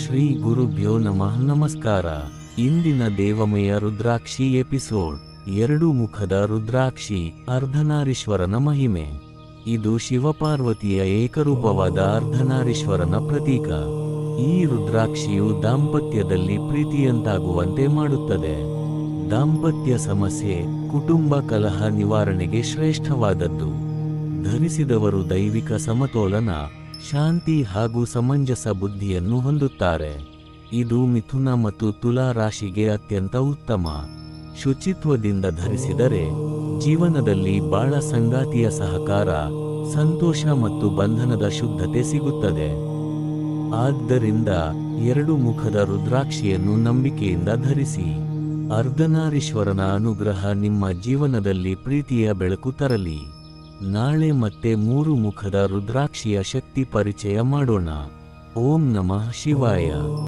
ಶ್ರೀ ಗುರುಭ್ಯೋ ನಮಃ. ನಮಸ್ಕಾರ. ಇಂದಿನ ದೇವಮಯ ರುದ್ರಾಕ್ಷಿ ಎಪಿಸೋಡ್. 2 ಮುಖದ ರುದ್ರಾಕ್ಷಿ, ಅರ್ಧನಾರೀಶ್ವರನ ಮಹಿಮೆ. ಇದು ಶಿವಪಾರ್ವತಿಯ ಏಕರೂಪವಾದ ಅರ್ಧನಾರೀಶ್ವರನ ಪ್ರತೀಕ. ಈ ರುದ್ರಾಕ್ಷಿಯು ದಾಂಪತ್ಯದಲ್ಲಿ ಪ್ರೀತಿಯಂತಾಗುವಂತೆ ಮಾಡುತ್ತದೆ. ದಾಂಪತ್ಯ ಸಮಸ್ಯೆ, ಕುಟುಂಬ ಕಲಹ ನಿವಾರಣೆಗೆ ಶ್ರೇಷ್ಠವಾದದ್ದು. ಧರಿಸಿದವರು ದೈವಿಕ ಸಮತೋಲನ, ಶಾಂತಿ ಹಾಗೂ ಸಮಂಜಸ ಬುದ್ಧಿಯನ್ನು ಹೊಂದುತ್ತಾರೆ. ಇದು ಮಿಥುನ ಮತ್ತು ತುಲಾ ರಾಶಿಗೆ ಅತ್ಯಂತ ಉತ್ತಮ. ಶುಚಿತ್ವದಿಂದ ಧರಿಸಿದರೆ ಜೀವನದಲ್ಲಿ ಬಾಳ ಸಂಗಾತಿಯ ಸಹಕಾರ, ಸಂತೋಷ ಮತ್ತು ಬಂಧನದ ಶುದ್ಧತೆ ಸಿಗುತ್ತದೆ. ಆದ್ದರಿಂದ 2 ಮುಖದ ರುದ್ರಾಕ್ಷಿಯನ್ನು ನಂಬಿಕೆಯಿಂದ ಧರಿಸಿ. ಅರ್ಧನಾರೀಶ್ವರನ ಅನುಗ್ರಹ ನಿಮ್ಮ ಜೀವನದಲ್ಲಿ ಪ್ರೀತಿಯ ಬೆಳಕು ತರಲಿ. ನಾಳೆ ಮತ್ತೆ 3 ಮುಖದ ರುದ್ರಾಕ್ಷಿಯ ಶಕ್ತಿ ಪರಿಚಯ ಮಾಡೋಣ. ಓಂ ನಮಃ ಶಿವಾಯ.